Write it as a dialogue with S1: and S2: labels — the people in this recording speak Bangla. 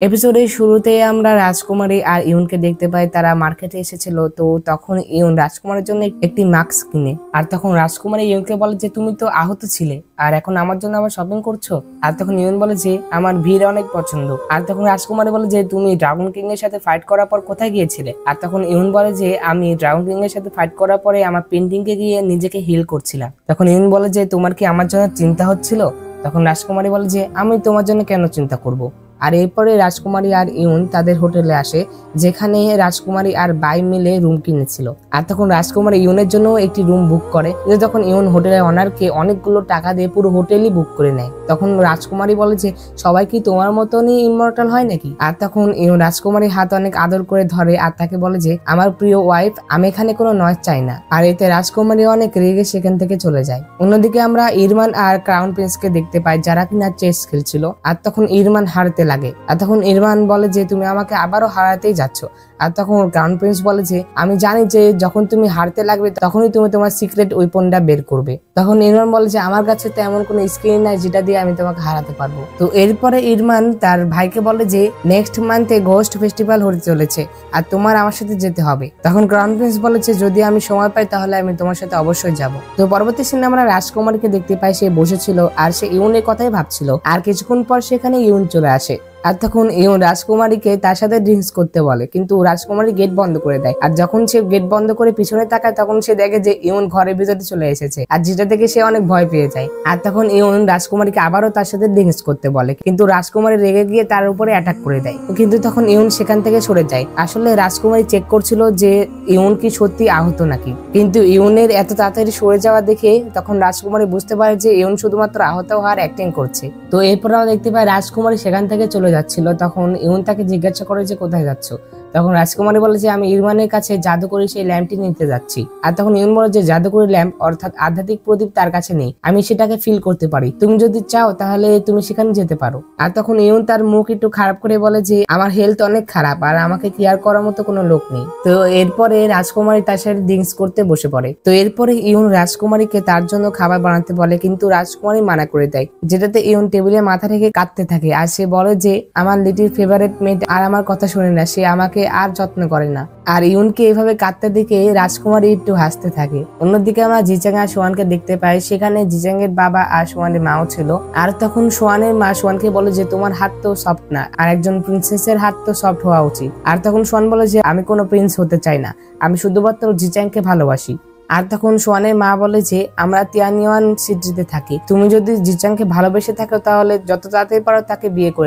S1: এপিসোডের শুরুতে আমরা রাজকুমারী আর ইউনকে দেখতে পাই, তারা মার্কেটে এসেছিল। তো তখন ইউন রাজকুমারের জন্য একটি মাস্ক কিনে, আর তখন রাজকুমারী ইউনকে বলে যে তুমি তো আহত ছিলে আর এখন আমার জন্য আবার শপিং করছো। আর তখন ইউন বলে যে আমার ভিড় অনেক পছন্দ। আর তখন রাজকুমারী বলে যে তুমি ড্রাগন কিং এর সাথে ফাইট করার পর কোথায় গিয়েছিলে। আর তখন ইউন বলে যে আমি ড্রাগন কিং এর সাথে ফাইট করার পরে আমার পেন্টিং কে গিয়ে নিজেকে হিল করছিলাম। তখন ইউন বলে যে তোমার কি আমার জন্য চিন্তা হচ্ছিল। তখন রাজকুমারী বলে যে আমি তোমার জন্য কেন চিন্তা করব। আর এরপরে রাজকুমারী আর ইউন তাদের হোটেলে আসে, যেখানে রাজকুমারী আর বাই মিলে রুম কিনেছিল। আর তখন রাজকুমারী ইউনের জন্য একটি রুম বুক করে। তখন ইউন হোটেলের অনারকে অনেকগুলো টাকা দিয়ে পুরো হোটেলই বুক করে নেয়। তখন রাজকুমারী বলে যে সবাই কি তোমার মতনই ইমমর্টাল হয় নাকি। আর তখন ইউন রাজকুমারীর হাত অনেক আদর করে ধরে আর তাকে বলে যে আমার প্রিয় ওয়াইফ, আমি এখানে কোনো নয়েজ চাই না। আর এতে রাজকুমারী অনেক রেগে সেখান থেকে চলে যায়। অন্যদিকে আমরা ইরমান আর ক্রাউন প্রিন্সকে দেখতে পাই, যারা কিনা চেস খেলছিল। আর তখন ইরমান হারতে লাগে। আর তখন ইরমান বলে যে তুমি আমাকে আবারও হারাতেই যাচ্ছ। আর তখন ক্রাউন প্রিন্স বলে যে আমি জানি যে যখন তুমি হারতে লাগবে তখনই তুমি তোমার সিক্রেট ওয়েপনটা বের করবে। তখন ইরমান বলে যে আমার কাছে তো এমন কোনো স্কিল নাই যেটা দিয়ে আমি তোমাকে হারাতে পারবো। তো এরপরে ইরমান তার ভাইকে বলে যে নেক্সট মান্থে ঘোস্ট ফেস্টিভ্যাল হতে চলেছে আর তোমার আমার সাথে যেতে হবে। তখন ক্রাউন প্রিন্স বলেছে যদি আমি সময় পাই তাহলে আমি তোমার সাথে অবশ্যই যাব। তো পরবর্তী সিনে আমরা রাজকুমারীকে দেখতে পাই, সে বসেছিল আর সে ইউনের কথাই ভাবছিল। আর কিছুক্ষণ পর সেখানে ইউন চলে আসে। আর তখন ইউন রাজকুমারীকে তার সাথে ড্রিঙ্কস করতে বলে, কিন্তু রাজকুমারী গেট বন্ধ করে দেয়। আর যখন সে গেট বন্ধ করে পিছনে তাকায় তখন সে দেখে যে ইউন ঘরের ভিতরে চলে এসেছে, আর যেটা থেকে সে অনেক ভয় পেয়ে যায়। আর তখন ইউন রাজকুমারীকে আবারও তার সাথে ড্রিঙ্কস করতে বলে, কিন্তু রাজকুমারী রেগে গিয়ে তার উপরে অ্যাটাক করে দেয়। কিন্তু তখন ইউন সেখান থেকে সরে যায়। আসলে রাজকুমারী চেক করছিল যে ইউন কি সত্যি আহত নাকি, কিন্তু ইউনের এত তাড়াতাড়ি সরে যাওয়া দেখে তখন রাজকুমারী বুঝতে পারে যে ইউন শুধুমাত্র আহত হওয়ার অ্যাক্টিং করছে। তো এরপর আমরা দেখতে পাই রাজকুমারী সেখান থেকে চলে যাচ্ছিল। তখন ইউন তাকে জিজ্ঞাসা করে যে কোথায় যাচ্ছ। তখন রাজকুমারী বলে যে আমি ইরমানের কাছে জাদুকরি সেই ল্যাম্পটি নিতে যাচ্ছি। আর তখন ইউন বলে যে জাদুকরি ল্যাম্প অর্থাৎ আধ্যাত্মিক প্রদীপ তার কাছে নেই, আমি সেটাকে ফিল করতে পারি, তুমি যদি চাও তাহলে তুমি সেখানে যেতে পারো। আর তখন ইউন তার মুখ একটু খারাপ করে বলে যে আমার হেলথ অনেক খারাপ আর আমাকে কেয়ার করার মতো কোনো লোক নেই। তো এরপরে রাজকুমারী তার সাথে ড্রিঙ্কস করতে বসে পড়ে। তো এরপরে ইউন রাজকুমারীকে তার জন্য খাবার বানাতে বলে, কিন্তু রাজকুমারী মানা করে দেয়, যেটাতে ইউন টেবিলে মাথা রেখে কাঁদতে থাকে। আর সে বলে যে আমার লিটিল ফেভারিট মেট আর আমার কথা শুনে না, সে আমাকে আর যত্ন করে না। আর ইউনকে এভাবে কাঁদতে দেখে রাজকুমারী একটু হাসতে থাকে। অন্যদিকে আমরা জিচাং আর সোয়ানকে দেখতে পাই, সেখানে জিচাং এর বাবা আর সোয়ানের মাও ছিল। আর তখন সোয়ানের মা সোয়ানকে বলে যে তোমার হাত তো সফট না, আর একজন প্রিন্সেসের হাত তো সফট হওয়া উচিত। আর তখন সোয়ান বলে যে আমি কোনো প্রিন্স হতে চাই না, আমি শুধুমাত্র জিচাংকে ভালোবাসি। আর তখন সোয়ানের মা বলে যে আমরা তিয়ানিওয়ান সিটিতে থাকি, তুমি যদি জিচাংকে ভালোবেসে থাকো তাহলে যত তাড়াতাড়ি পারো তাকে বিয়ে করে